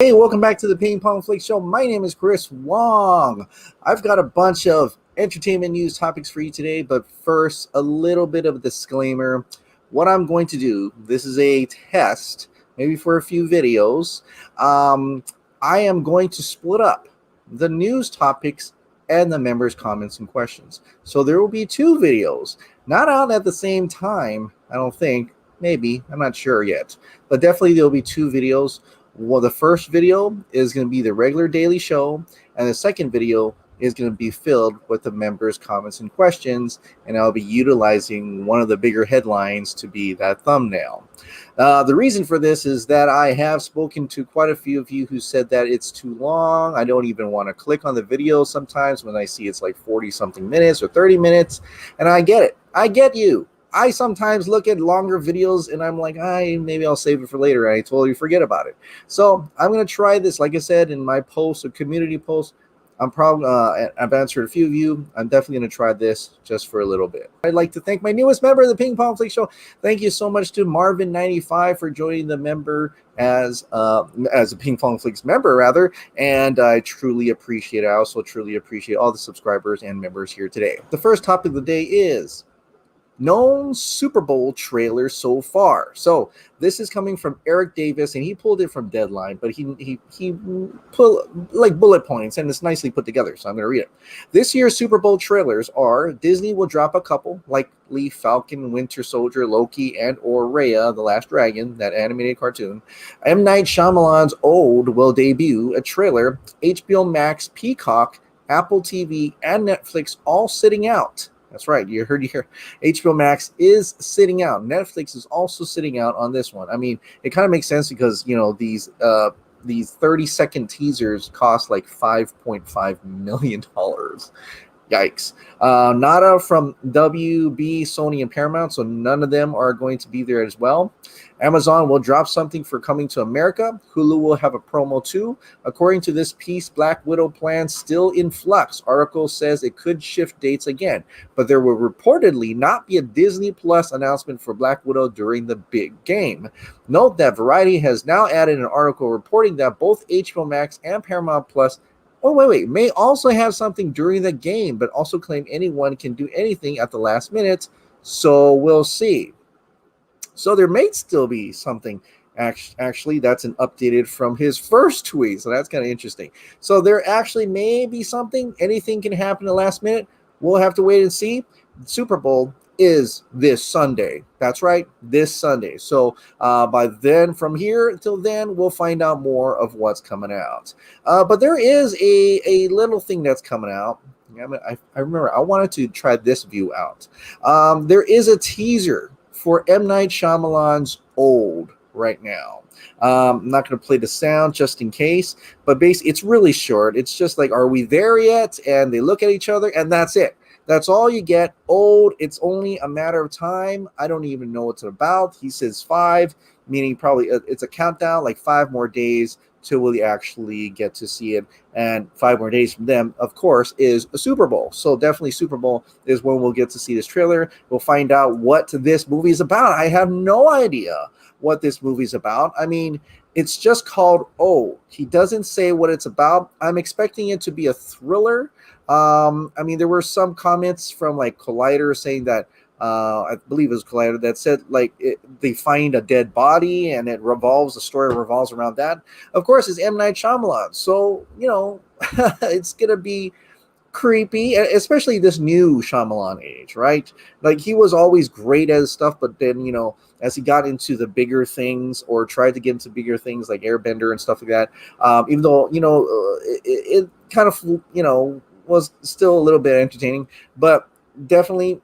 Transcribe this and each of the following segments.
Hey, welcome back to the Ping Pong Flix Show. My name is Chris Wong. I've got a bunch of entertainment news topics for you today, but first, a little bit of a disclaimer. What I'm going to do, this is a test, maybe for a few videos. I am going to split up the news topics and the members' comments and questions. So there will be two videos, not out at the same time, I don't think. Maybe, I'm not sure yet, but definitely there'll be two videos. Well, the first video is going to be the regular daily show, and the second video is going to be filled with the members' comments and questions, and I'll be utilizing one of the bigger headlines to be that thumbnail. The reason for this is that I have spoken to quite a few of you who said that it's too long. I don't even want to click on the video sometimes when I see it's like 40-something minutes or 30 minutes, and I get it. I get you. I sometimes look at longer videos and I'm like, maybe I'll save it for later. I totally forget about it. So I'm going to try this. Like I said, in my post or community post, I've answered a few of you. I'm definitely going to try this just for a little bit. I'd like to thank my newest member of the Ping Pong Flix Show. Thank you so much to Marvin95 for joining the member as a Ping Pong Flix member, rather. And I truly appreciate it. I also truly appreciate all the subscribers and members here today. The first topic of the day is known SuperBowl trailers so far. So this is coming from Eric Davis, and he pulled it from Deadline, but he put like bullet points, and it's nicely put together. So I'm going to read it. This year's SuperBowl trailers are: Disney will drop a couple, likely Falcon, Winter Soldier, Loki, and or Raya, the Last Dragon, that animated cartoon. M. Night Shyamalan's Old will debut a trailer. HBO Max, Peacock, Apple TV, and Netflix all sitting out. That's right. You heard here. HBO Max is sitting out. Netflix is also sitting out on this one. I mean, it kind of makes sense because, you know, these 30-second teasers cost like $5.5 million. Yikes. Nada from WB, Sony, and Paramount, so none of them are going to be there as well. Amazon will drop something for Coming to America. Hulu will have a promo too. According to this piece, Black Widow plans still in flux. Article says it could shift dates again, but there will reportedly not be a Disney Plus announcement for Black Widow during the big game. Note that Variety has now added an article reporting that both HBO Max and Paramount Plus may also have something during the game, but also claim anyone can do anything at the last minute. So we'll see. So there may still be something. Actually, that's an updated from his first tweet. So that's kind of interesting. So there actually may be something. Anything can happen at the last minute. We'll have to wait and see. Super Bowl is this Sunday. That's right, this Sunday. So by then, from here until then, we'll find out more of what's coming out. But there is a little thing that's coming out. I remember I wanted to try this view out. There is a teaser for M. Night Shyamalan's Old right now. I'm not going to play the sound just in case, but basically it's really short. It's just like, are we there yet? And they look at each other, and that's it. That's all you get. Old. It's only a matter of time. I don't even know what it's about. He says 5, meaning probably it's a countdown, like 5 more days till we actually get to see it. And 5 more days from them, of course, is a Super Bowl. So definitely Super Bowl is when we'll get to see this trailer. We'll find out what this movie is about. I have no idea what this movie is about. I mean, it's just called Old. He doesn't say what it's about. I'm expecting it to be a thriller. I mean, there were some comments from like Collider saying that I believe it was Collider that said like they find a dead body and the story revolves around that. Of course, it's M. Night Shyamalan, so you know it's gonna be creepy, especially this new Shyamalan age, right? Like he was always great at his stuff, but then as he got into the bigger things or tried to get into bigger things like Airbender and stuff like that, even though it kind of was still a little bit entertaining, but definitely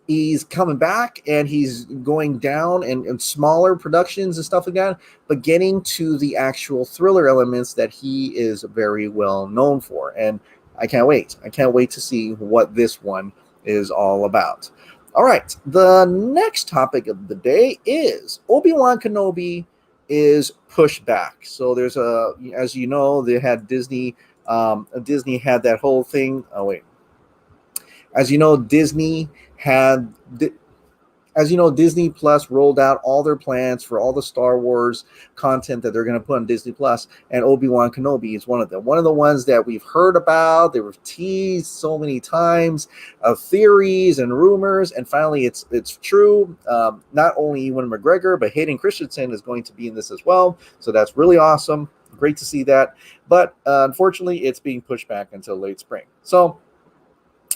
he's coming back and he's going down and smaller productions and stuff like that, but getting to the actual thriller elements that he is very well known for. And I can't wait. I can't wait to see what this one is all about. All right. The next topic of the day is Obi Wan Kenobi is pushed back. So there's as you know, they had Disney had that whole thing. As you know, Disney had As you know, Disney Plus rolled out all their plans for all the Star Wars content that they're going to put on Disney Plus, and Obi Wan Kenobi is one of them. One of the ones that we've heard about, they were teased so many times, of theories and rumors, and finally it's true. Not only Ewan McGregor, but Hayden Christensen is going to be in this as well, so that's really awesome. Great to see that, but unfortunately, it's being pushed back until late spring. So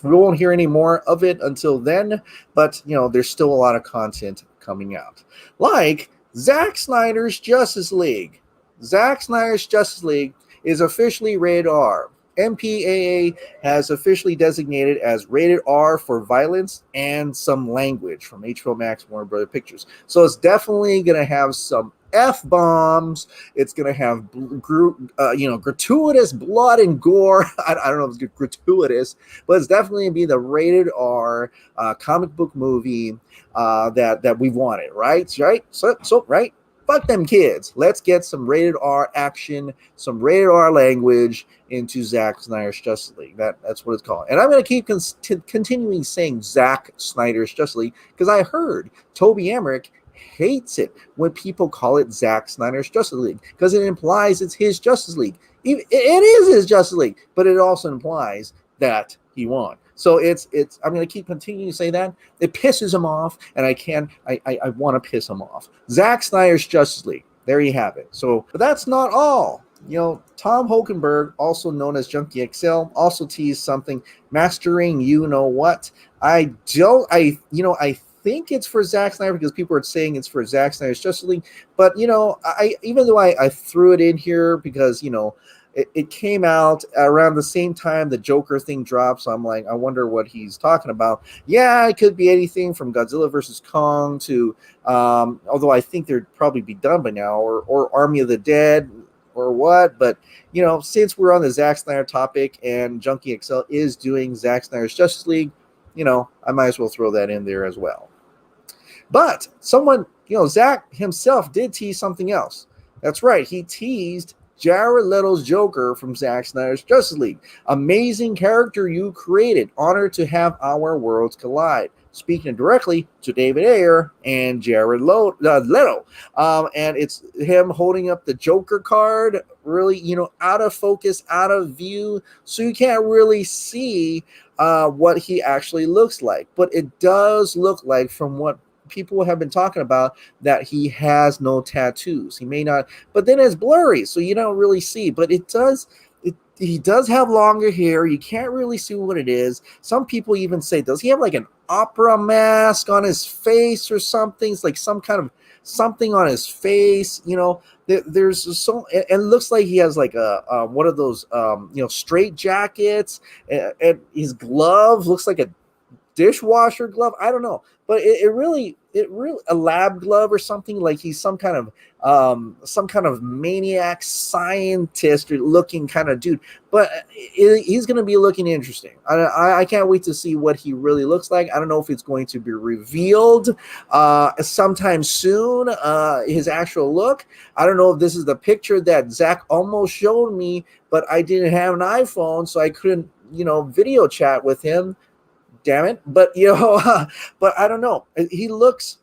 we won't hear any more of it until then, but there's still a lot of content coming out, like Zack Snyder's Justice League. Zack Snyder's Justice League is officially rated R. MPAA has officially designated as rated R for violence and some language from HBO Max, Warner Brother Pictures. So it's definitely going to have some F-bombs. It's going to have gratuitous blood and gore. I don't know if it's gratuitous, but it's definitely going to be the rated R comic book movie that we wanted, right? So right? Fuck them kids. Let's get some rated R action, some rated R language into Zack Snyder's Justice League. That's what it's called. And I'm going to keep continuing saying Zack Snyder's Justice League because I heard Toby Emmerich hates it when people call it Zack Snyder's Justice League because it implies it's his Justice League. It is his Justice League, but it also implies that he won. So it's I'm going to keep continuing to say that. It pisses him off, and I want to piss him off. Zack Snyder's Justice League. There you have it. So, but that's not all. Tom Hokenberg, also known as Junkie XL, also teased something, mastering you know what. I think it's for Zack Snyder because people are saying it's for Zack Snyder's Justice League. But, even though I threw it in here because, it came out around the same time the Joker thing dropped. So I'm like, I wonder what he's talking about. Yeah, it could be anything from Godzilla versus Kong to, although I think they'd probably be done by now, or Army of the Dead or what. But, since we're on the Zack Snyder topic and Junkie XL is doing Zack Snyder's Justice League, I might as well throw that in there as well. But someone, Zack himself did tease something else. That's right. He teased Jared Leto's Joker from Zack Snyder's Justice League. Amazing character you created. Honored to have our worlds collide. Speaking directly to David Ayer and Jared Leto. And it's him holding up the Joker card, really, out of focus, out of view. So you can't really see what he actually looks like. But it does look like, from what people have been talking about, that he has no tattoos. He may not, but then it's blurry, so you don't really see. But he does have longer hair. You can't really see what it is. Some people even say, does he have like an opera mask on his face or something? It's like some kind of something on his face. There's so, and it looks like he has like a one of those straight jackets, and his glove looks like a dishwasher glove. I don't know, but it really a lab glove or something, like he's some kind of maniac scientist looking kind of dude. But he's going to be looking interesting. I can't wait to see what he really looks like. I don't know if it's going to be revealed sometime soon, his actual look. I don't know if this is the picture that Zach almost showed me, but I didn't have an iPhone, so I couldn't video chat with him. Damn it. But but I don't know. He looks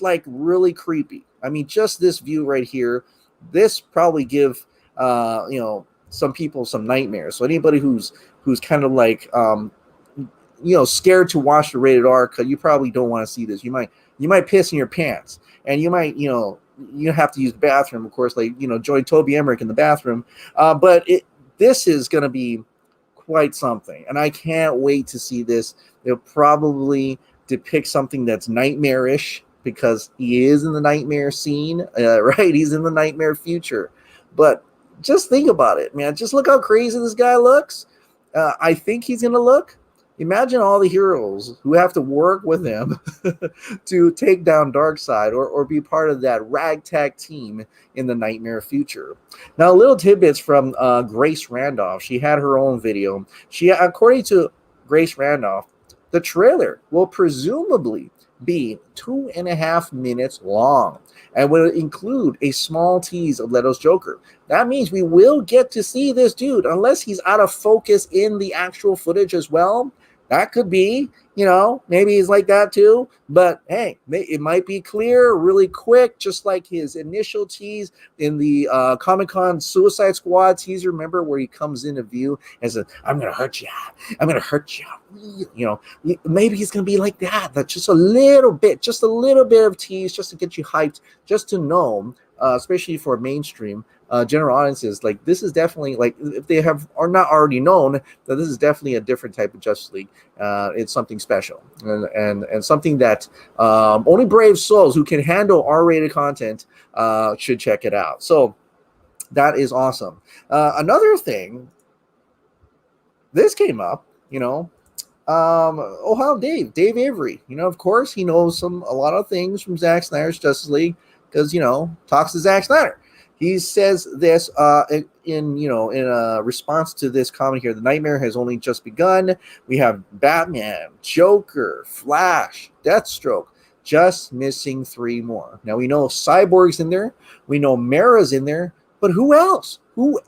like really creepy. I mean, just this view right here, this probably give some people some nightmares. So anybody who's kind of like scared to watch the rated R, because you probably don't want to see this. You might piss in your pants, and you might you have to use the bathroom, of course, like join Toby Emmerich in the bathroom. But this is going to be quite something, and I can't wait to see this. It'll probably depict something that's nightmarish, because he is in the nightmare scene, right? He's in the nightmare future. But just think about it, man. Just look how crazy this guy looks. I think he's gonna look. Imagine all the heroes who have to work with him to take down Darkseid, or be part of that ragtag team in the nightmare future. Now, little tidbits from Grace Randolph. She had her own video. According to Grace Randolph, the trailer will presumably be 2.5 minutes long and will include a small tease of Leto's Joker. That means we will get to see this dude, unless he's out of focus in the actual footage as well. That could be, maybe he's like that too. But hey, it might be clear really quick, just like his initial tease in the Comic-Con Suicide Squad teaser. Remember where he comes into view and says, "I'm gonna hurt you. I'm gonna hurt you." Maybe he's gonna be like that. That's just a little bit of tease, just to get you hyped, just to know, especially for mainstream general audiences, like this is definitely, like, if they are not already known, that this is definitely a different type of Justice League. It's something special, and something that only brave souls who can handle R-rated content should check it out. So that is awesome. Another thing, this came up, Ohio Dave Avery. Of course, he knows a lot of things from Zack Snyder's Justice League because talks to Zack Snyder. He says this in a response to this comment here. The Knightmare has only just begun. We have Batman, Joker, Flash, Deathstroke, just missing 3 more. Now we know Cyborg's in there. We know Mara's in there. But who else? Who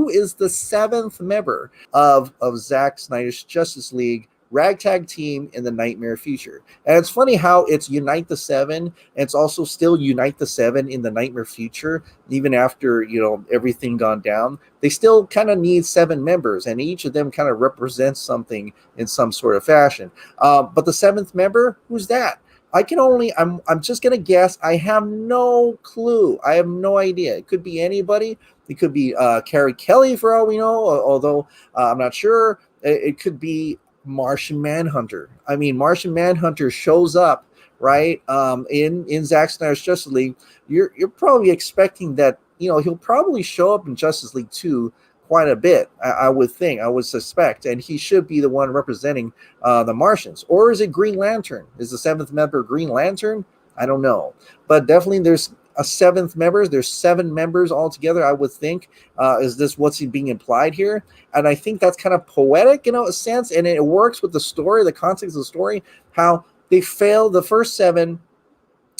is the 7th member of Zack Snyder's Justice League ragtag team in the Knightmare future? And it's funny how it's Unite the 7, and it's also still Unite the 7 in the Knightmare future, even after everything gone down. They still kind of need 7 members, and each of them kind of represents something in some sort of fashion. But the 7th member, who's that? I'm just gonna guess. I have no clue. I have no idea. It could be anybody. It could be Carrie Kelly, for all we know, although I'm not sure. It could be Martian Manhunter. I mean, Martian Manhunter shows up, right, in Zack Snyder's Justice League. You're probably expecting that he'll probably show up in Justice League 2 quite a bit. I would suspect, and he should be the one representing the Martians. Or is it Green Lantern? Is the 7th member Green Lantern? I don't know, but definitely there's a 7th member. There's 7 members altogether, I would think. Is this what's being implied here? And I think that's kind of poetic, a sense, and it works with the story, the context of the story, how they failed. The first 7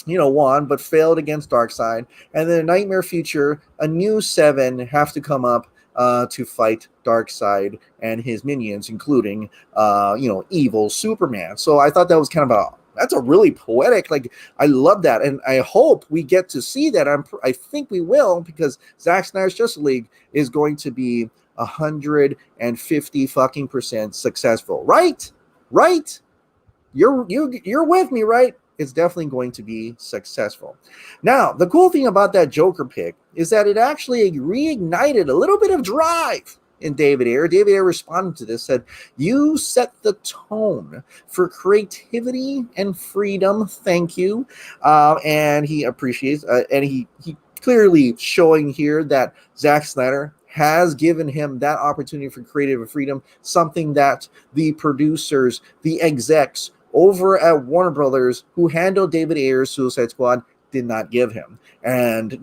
won, but failed against Darkseid, and then Nightmare future, a new 7 have to come up to fight Darkseid and his minions, including evil Superman. So I thought that was kind of that's a really poetic, I love that, and I hope we get to see that. I think we will, because Zack Snyder's Justice League is going to be 150% successful. Right? You're with me, right? It's definitely going to be successful. Now, the cool thing about that Joker pick is that it actually reignited a little bit of drive in David Ayer. David Ayer responded to this, said, "You set the tone for creativity and freedom. Thank you." And he appreciates, and he clearly showing here that Zack Snyder has given him that opportunity for creative freedom, something that the producers, the execs over at Warner Brothers, who handled David Ayer's Suicide Squad, did not give him. And,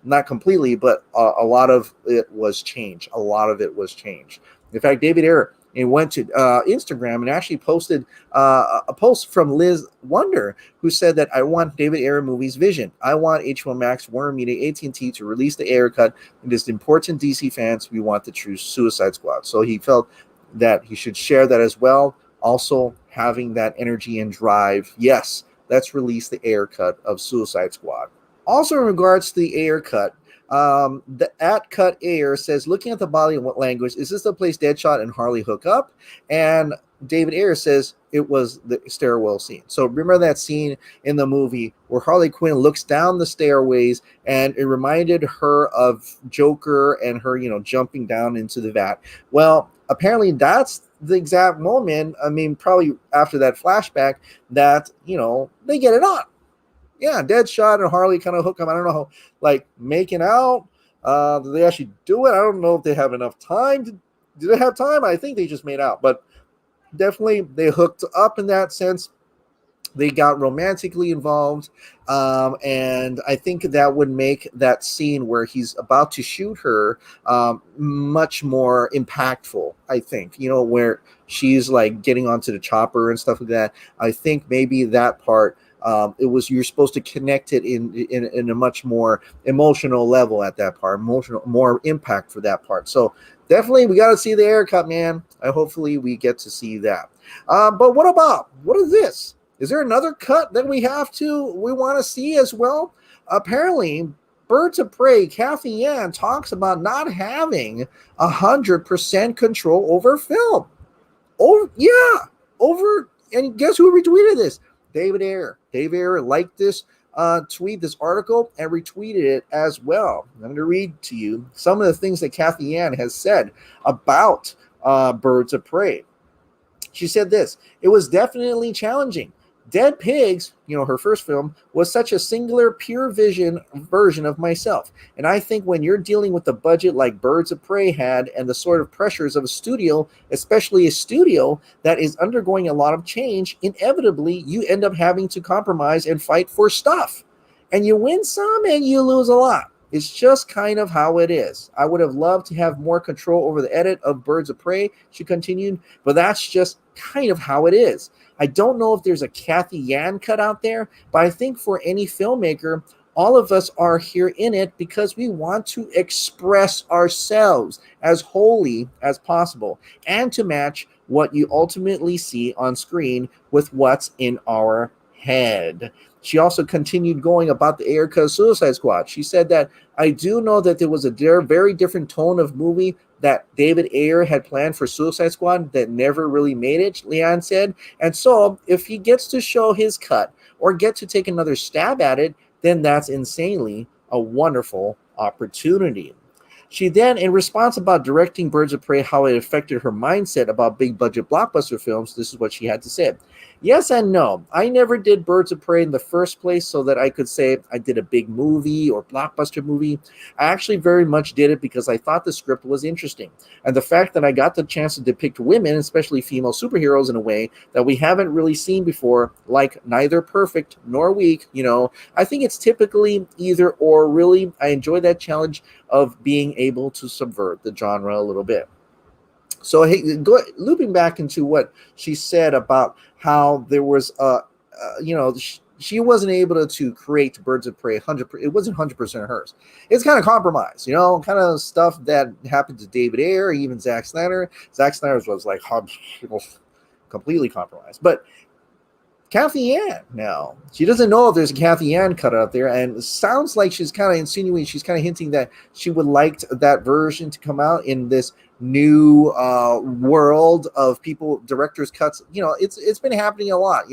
not completely, but a lot of it was changed. In fact, David Ayer went to Instagram and actually posted a post from Liz Wonder, who said that, "I want David Ayer movies vision. I want HBO Max, Warner Media, AT&T to release the Ayer cut. It is important DC fans. We want the true Suicide Squad." So he felt that he should share that as well. Also having that energy and drive. Yes, let's release the Ayer cut of Suicide Squad. Also, in regards to the Ayer cut, the @Cut Ayer says, "Looking at the body language, is this the place Deadshot and Harley hook up?" And David Ayer says it was the stairwell scene. So remember that scene in the movie where Harley Quinn looks down the stairways, and it reminded her of Joker and her, jumping down into the vat. Well, apparently that's the exact moment, probably after that flashback, that, they get it on. Yeah, Deadshot and Harley kind of hook up. I don't know how, making out. Do they actually do it? I don't know if they have enough time. Do they have time? I think they just made out. But definitely they hooked up in that sense. They got romantically involved. And I think that would make that scene where he's about to shoot her much more impactful, I think. Where she's getting onto the chopper and stuff like that. I think maybe that part, you're supposed to connect it in a much more emotional level at that part, more impact for that part. So definitely we got to see the Ayer Cut, man. Hopefully we get to see that. But what is this? Is there another cut that we want to see as well? Apparently, Birds of Prey, Cathy Yan talks about not having 100% control over film. Oh, yeah, and guess who retweeted this? David Ayer. David Ayer liked this tweet, this article, and retweeted it as well. I'm going to read to you some of the things that Cathy Yan has said about Birds of Prey. She said this: it was definitely challenging. Dead Pigs, her first film, was such a singular, pure vision version of myself. And I think when you're dealing with a budget like Birds of Prey had and the sort of pressures of a studio, especially a studio that is undergoing a lot of change, inevitably you end up having to compromise and fight for stuff. And you win some and you lose a lot. It's just kind of how it is. I would have loved to have more control over the edit of Birds of Prey, she continued, but that's just kind of how it is. I don't know if there's a Cathy Yan cut out there, but I think for any filmmaker, all of us are here in it because we want to express ourselves as wholly as possible and to match what you ultimately see on screen with what's in our head. She also continued going about the Ayer Cut Suicide Squad. She said that I do know that there was a very different tone of movie that David Ayer had planned for Suicide Squad that never really made it, Leanne said. And so if he gets to show his cut or get to take another stab at it, then that's insanely a wonderful opportunity. She then, in response about directing Birds of Prey, how it affected her mindset about big budget blockbuster films, this is what she had to say. Yes and no. I never did Birds of Prey in the first place so that I could say I did a big movie or blockbuster movie. I actually very much did it because I thought the script was interesting. And the fact that I got the chance to depict women, especially female superheroes, in a way that we haven't really seen before, like neither perfect nor weak, I think it's typically either or. Really, I enjoy that challenge of being able to subvert the genre a little bit. So looping back into what she said about how there was she wasn't able to create Birds of Prey 100%. It wasn't 100% hers. It's kind of compromised, kind of stuff that happened to David Ayer, even Zack Snyder. Zack Snyder's was like completely compromised. But Cathy Yan now, she doesn't know if there's a Cathy Yan cut out there, and it sounds like she's kind of insinuating, she's kind of hinting that she would like that version to come out in this new world of people, director's cuts. It's been happening a lot,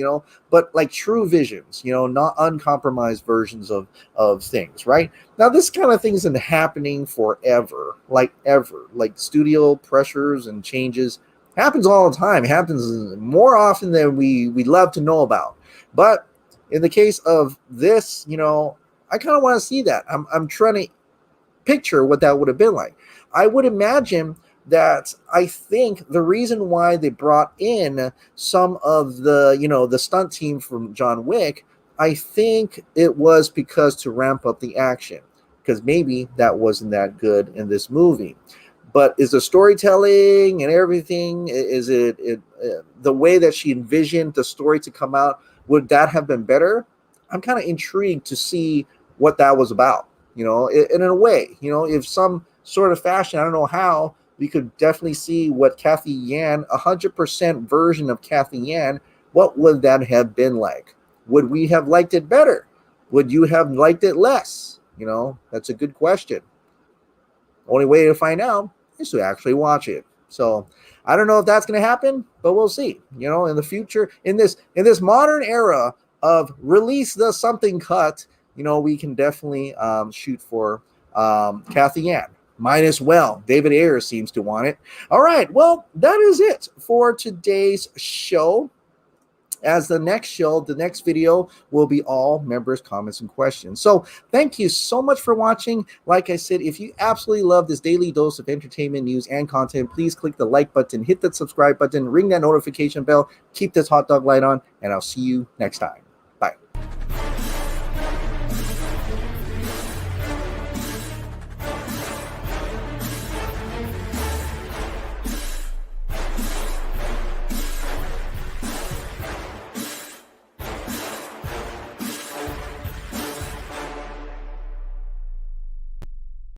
but like true visions, not uncompromised versions of things, right? Now, this kind of thing isn't happening forever, like studio pressures and changes. Happens all the time. It happens more often than we love to know about. But in the case of this, I kind of want to see that. I'm trying to picture what that would have been like. I would imagine that I think the reason why they brought in some of the stunt team from John Wick, I think it was because to ramp up the action, because maybe that wasn't that good in this movie. But is the storytelling and everything, is it the way that she envisioned the story to come out, would that have been better? I'm kind of intrigued to see what that was about, and in a way, if some sort of fashion, I don't know how, we could definitely see what Cathy Yan, 100% version of Cathy Yan, what would that have been like? Would we have liked it better? Would you have liked it less? That's a good question. Only way to find out is to actually watch it. So I don't know if that's going to happen, but we'll see. In the future, in this modern era of release the something cut, we can definitely shoot for Cathy Yan. Might as well. David Ayer seems to want it. All right. Well, that is it for today's show. As the next video will be all members' comments and questions. So thank you so much for watching. Like I said, if you absolutely love this daily dose of entertainment, news, and content, please click the like button, hit that subscribe button, ring that notification bell, keep this hot dog light on, and I'll see you next time.